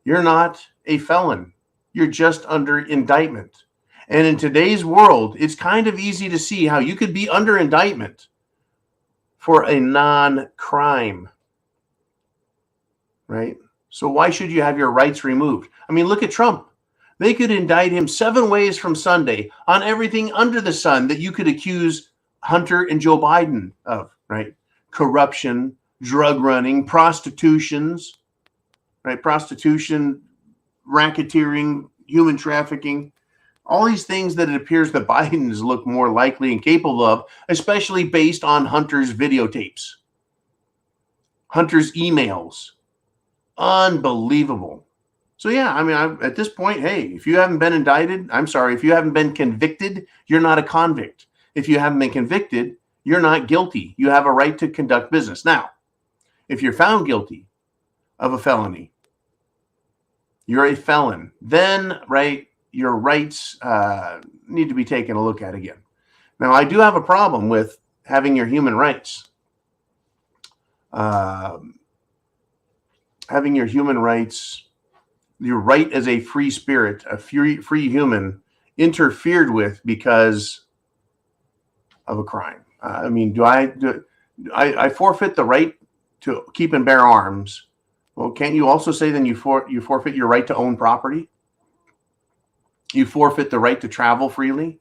you're not a felon. You're just under indictment. And in today's world, it's kind of easy to see how you could be under indictment for a non-crime, right? So why should you have your rights removed? I mean, look at Trump. They could indict him 7 ways from Sunday on everything under the sun that you could accuse Hunter and Joe Biden of, right? Corruption, drug running, prostitutions, right? Prostitution, racketeering, human trafficking. All these things that it appears the Bidens look more likely and capable of, especially based on Hunter's videotapes, Hunter's emails. Unbelievable. So, yeah, I mean, at this point, hey, if you haven't been indicted, if you haven't been convicted, you're not a convict. If you haven't been convicted, you're not guilty. You have a right to conduct business. Now, if you're found guilty of a felony, you're a felon, then, right, your rights need to be taken a look at again. Now, I do have a problem with having your human rights. Having your human rights, your right as a free spirit, a free human, interfered with because of a crime. I mean, do I forfeit the right to keep and bear arms? Well, can't you also say then you forfeit your right to own property? You forfeit the right to travel freely,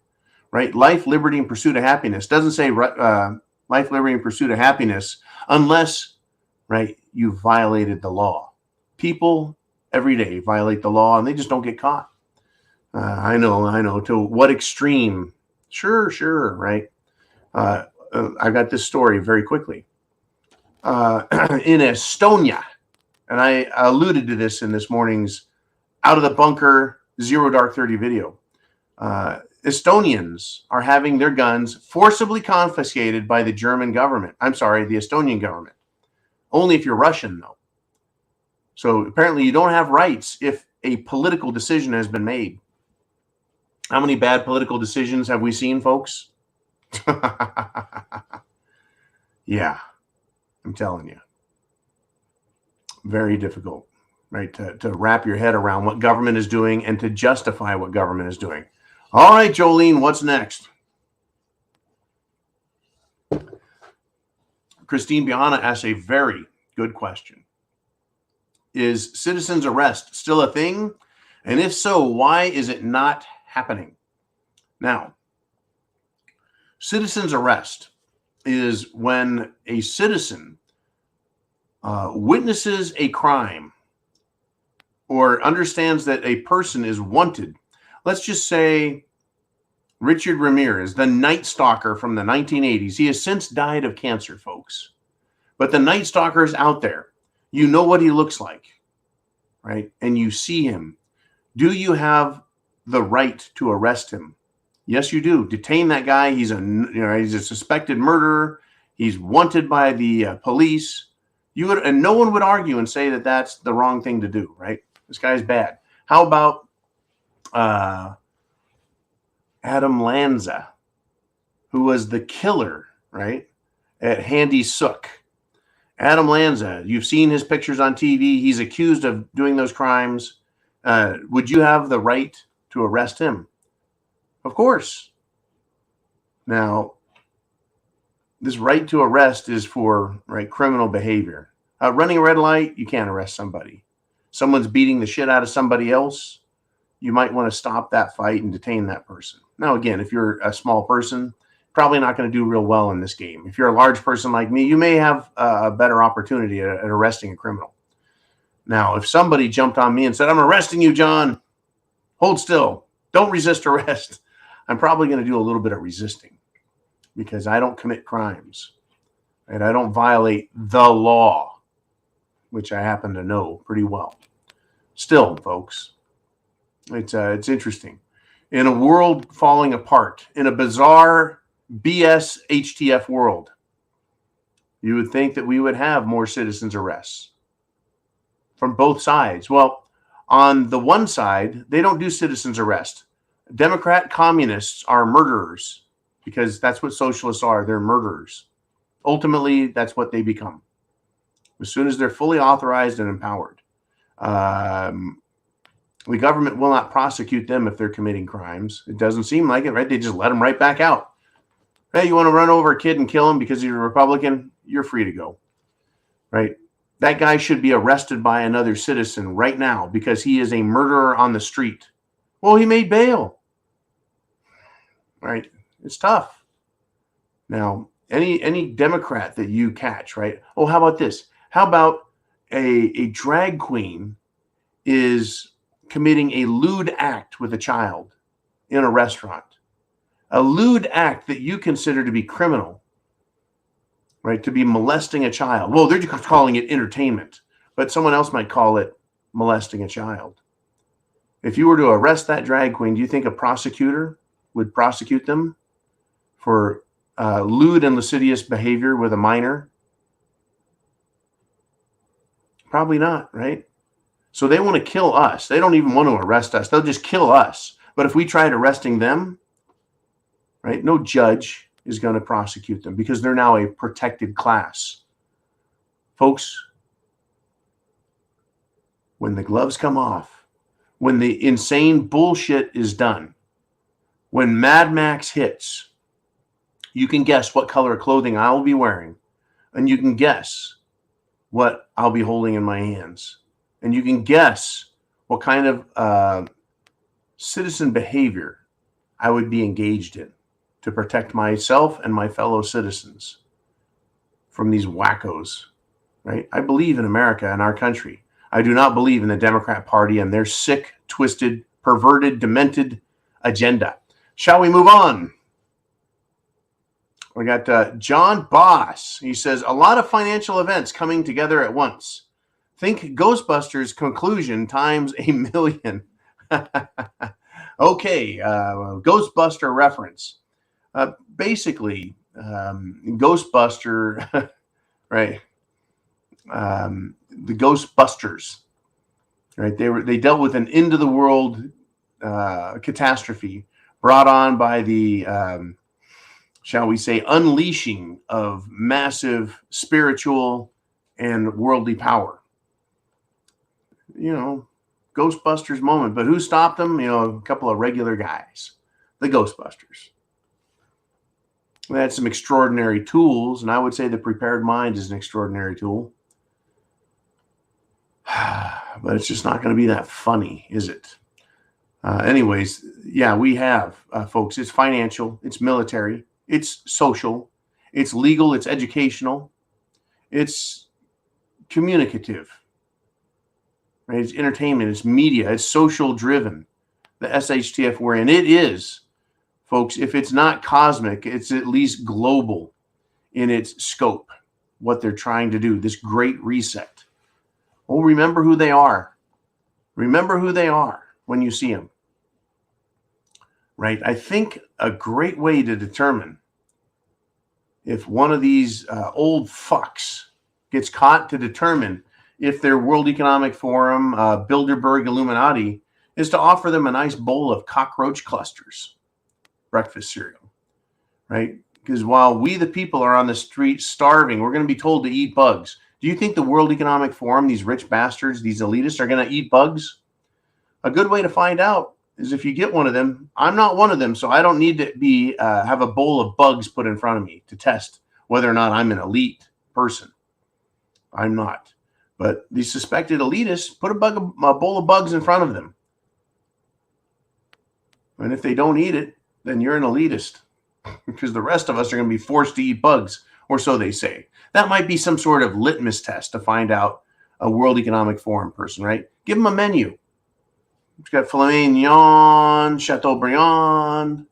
right? Life, liberty, and pursuit of happiness doesn't say life, liberty, and pursuit of happiness unless, right, you violated the law. People every day violate the law and they just don't get caught. I know. To what extreme? Sure, right? I got this story very quickly. In Estonia, and I alluded to this in this morning's Out of the Bunker Zero Dark 30 video. Estonians are having their guns forcibly confiscated by the German government. The Estonian government. Only if you're Russian, though. So apparently you don't have rights if a political decision has been made. How many bad political decisions have we seen, folks? Yeah, I'm telling you. Very difficult, right, to wrap your head around what government is doing and to justify what government is doing. All right, Jolene, what's next? Christine Biana asks a very good question. Is citizen's arrest still a thing? And if so, why is it not happening? Now, citizen's arrest is when a citizen witnesses a crime or understands that a person is wanted. Let's just say Richard Ramirez, the Night Stalker from the 1980s. He has since died of cancer, folks. But the Night Stalker is out there. You know what he looks like, right? And you see him. Do you have the right to arrest him? Yes, you do. Detain that guy. He's a suspected murderer. He's wanted by the police. And no one would argue and say that that's the wrong thing to do, right? This guy's bad. How about Adam Lanza, who was the killer, right, at Handy Sook? Adam Lanza, you've seen his pictures on TV. He's accused of doing those crimes. Would you have the right to arrest him? Of course. Now, this right to arrest is for, right, criminal behavior. Running a red light, you can't arrest somebody. Someone's beating the shit out of somebody else, you might want to stop that fight and detain that person. Now, again, if you're a small person, probably not going to do real well in this game. If you're a large person like me, you may have a better opportunity at arresting a criminal. Now, if somebody jumped on me and said, I'm arresting you, John, hold still, don't resist arrest, I'm probably going to do a little bit of resisting. because I don't commit crimes and I don't violate the law, which I happen to know pretty well. Still, folks, it's interesting. In a world falling apart, in a bizarre BS HTF world, you would think that we would have more citizens arrests from both sides. Well, on the one side, they don't do citizens arrest. Democrat communists are murderers because that's what socialists are. They're murderers. Ultimately, that's what they become as soon as they're fully authorized and empowered. The government will not prosecute them if they're committing crimes. It doesn't seem like it, right? They just let them right back out. Hey, you want to run over a kid and kill him because you're a Republican? You're free to go, right? That guy should be arrested by another citizen right now because he is a murderer on the street. Well, he made bail, right? It's tough. Now, any Democrat that you catch, right? Oh, how about this? How about a drag queen is committing a lewd act with a child in a restaurant? A lewd act that you consider to be criminal, right? To be molesting a child. Well, they're just calling it entertainment, but someone else might call it molesting a child. If you were to arrest that drag queen, do you think a prosecutor would prosecute them for lewd and lascivious behavior with a minor? Probably not, right? So they want to kill us. They don't even want to arrest us. They'll just kill us. But if we tried arresting them, right, no judge is going to prosecute them because they're now a protected class. Folks, when the gloves come off, when the insane bullshit is done, when Mad Max hits, you can guess what color of clothing I will be wearing, and you can guess what I'll be holding in my hands. And you can guess what kind of citizen behavior I would be engaged in to protect myself and my fellow citizens from these wackos, right? I believe in America and our country. I do not believe in the Democrat Party and their sick, twisted, perverted, demented agenda. Shall we move on? We got John Boss. He says, a lot of financial events coming together at once. Think Ghostbusters conclusion times a million. Okay, Ghostbuster reference. Basically, Ghostbuster, right? The Ghostbusters, right? They dealt with an end of the world catastrophe brought on by the, shall we say, unleashing of massive spiritual and worldly power. You know, Ghostbusters moment. But who stopped them? You know, a couple of regular guys, the Ghostbusters. They had some extraordinary tools, and I would say the prepared mind is an extraordinary tool. But it's just not going to be that funny, is it? Anyways, yeah, we have, folks, it's financial, it's military, it's social, it's legal, it's educational, it's communicative, right? It's entertainment, it's media, it's social driven. The SHTF we're in, it is, folks, if it's not cosmic, it's at least global in its scope, what they're trying to do, this great reset. Oh, remember who they are. Remember who they are when you see them. Right? I think a great way to determine if one of these old fucks gets caught to determine if they're World Economic Forum, Bilderberg Illuminati, is to offer them a nice bowl of cockroach clusters, breakfast cereal, right? Because while we, the people, are on the street starving, we're going to be told to eat bugs. Do you think the World Economic Forum, these rich bastards, these elitists, are going to eat bugs? A good way to find out is if you get one of them. I'm not one of them, so I don't need to be have a bowl of bugs put in front of me to test whether or not I'm an elite person. I'm not. But these suspected elitists, put a bowl of bugs in front of them. And if they don't eat it, then you're an elitist. Because the rest of us are going to be forced to eat bugs, or so they say. That might be some sort of litmus test to find out a World Economic Forum person, right? Give them a menu. It's got filet mignon, Chateaubriand,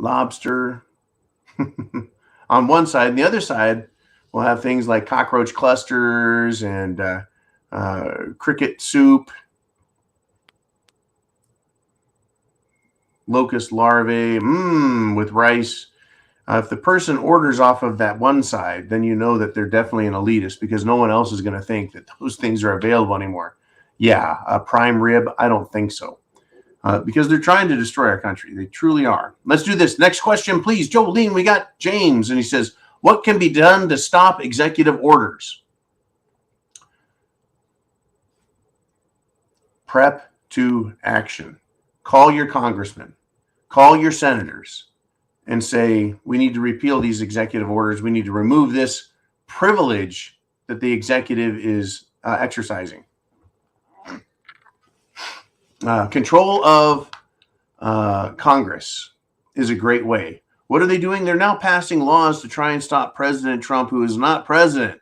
lobster on one side. And the other side will have things like cockroach clusters and cricket soup, locust larvae, with rice. If the person orders off of that one side, then you know that they're definitely an elitist, because no one else is going to think that those things are available anymore. Yeah, a prime rib, I don't think so. Because they're trying to destroy our country. They truly are. Let's do this. Next question, please. Jolene, we got James, and he says, what can be done to stop executive orders? Prep to action. Call your congressman. Call your senators and say, we need to repeal these executive orders. We need to remove this privilege that the executive is exercising. Control of Congress is a great way. What are they doing? They're now passing laws to try and stop President Trump, who is not president.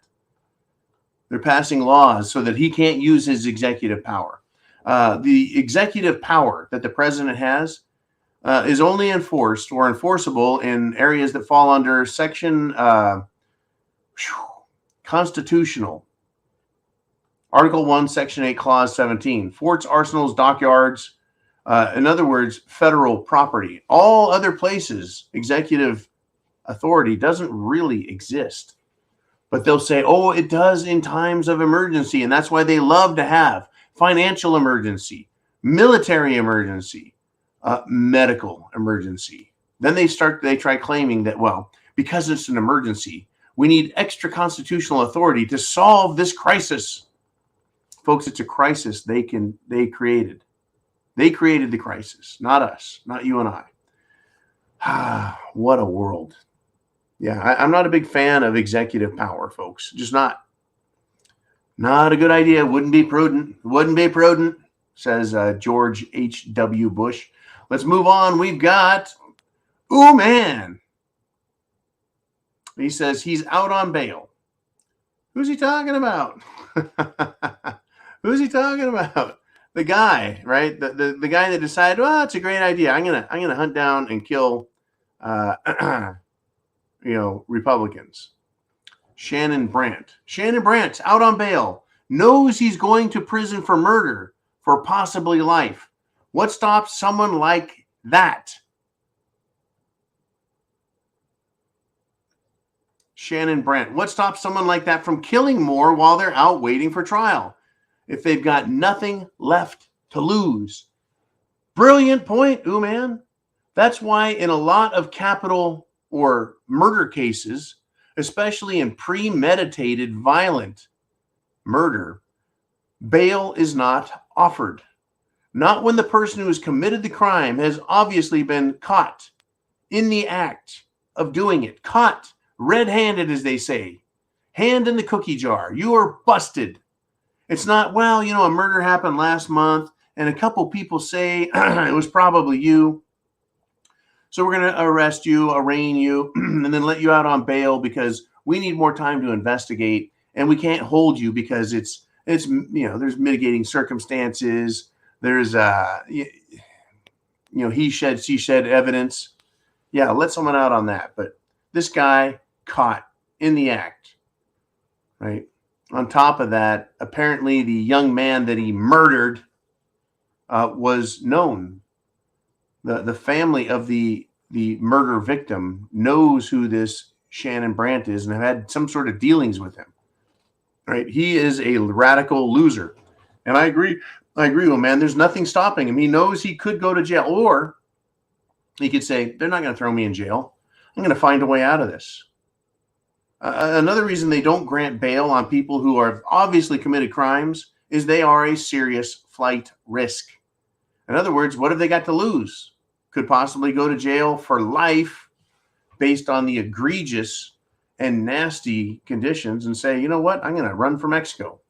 They're passing laws so that he can't use his executive power. The executive power that the president has is only enforced or enforceable in areas that fall under section constitutional. Article 1, Section 8, Clause 17. Forts, arsenals, dockyards, in other words, federal property. All other places, executive authority doesn't really exist. But they'll say, oh, it does in times of emergency. And that's why they love to have financial emergency, military emergency, medical emergency. Then they try claiming that, well, because it's an emergency, we need extra constitutional authority to solve this crisis. Folks, it's a crisis they created. They created the crisis, not us, not you and I. What a world. Yeah, I'm not a big fan of executive power, folks. Just not. Not a good idea. Wouldn't be prudent. Wouldn't be prudent, says George H.W. Bush. Let's move on. We've got, man. He says he's out on bail. Who's he talking about? Who's he talking about? The guy, right? The guy that decided, well, it's a great idea. I'm gonna hunt down and kill Republicans. Shannon Brandt. Shannon Brandt out on bail. Knows he's going to prison for murder for possibly life. What stops someone like that? Shannon Brandt. What stops someone like that from killing more while they're out waiting for trial? If they've got nothing left to lose. Brilliant point, man. That's why in a lot of capital or murder cases, especially in premeditated violent murder, bail is not offered. Not when the person who has committed the crime has obviously been caught in the act of doing it. Caught red-handed, as they say. Hand in the cookie jar. You are busted. It's not, well, a murder happened last month and a couple people say it was probably you. So we're going to arrest you, arraign you, and then let you out on bail because we need more time to investigate and we can't hold you because it's there's mitigating circumstances. There's he said, she said evidence. Yeah, let someone out on that. But this guy caught in the act, right? On top of that, apparently the young man that he murdered was known. The family of the murder victim knows who this Shannon Brandt is and have had some sort of dealings with him. Right? He is a radical loser. And I agree with him, man. There's nothing stopping him. He knows he could go to jail, or he could say, they're not going to throw me in jail. I'm going to find a way out of this. Another reason they don't grant bail on people who are obviously committed crimes is they are a serious flight risk. In other words, what have they got to lose? Could possibly go to jail for life based on the egregious and nasty conditions and say, you know what, I'm going to run for Mexico.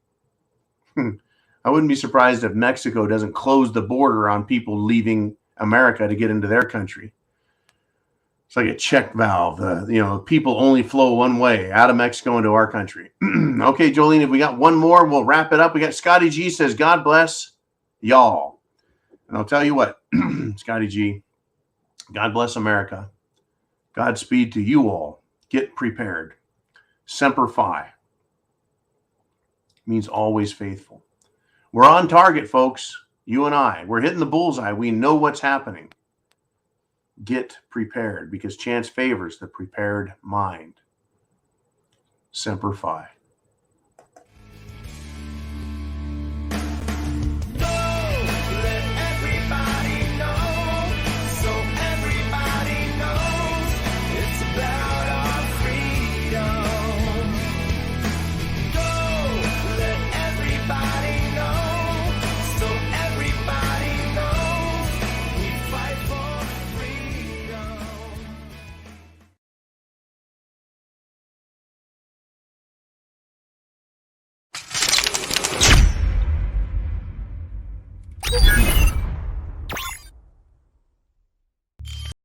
I wouldn't be surprised if Mexico doesn't close the border on people leaving America to get into their country. It's like a check valve. People only flow one way, out of Mexico into our country. Okay, Jolene, if we got one more, we'll wrap it up. We got Scotty G says, God bless y'all. And I'll tell you what, Scotty G, God bless America. Godspeed to you all. Get prepared. Semper Fi means always faithful. We're on target, folks. You and I. We're hitting the bullseye. We know what's happening. Get prepared, because chance favors the prepared mind. Semper Fi.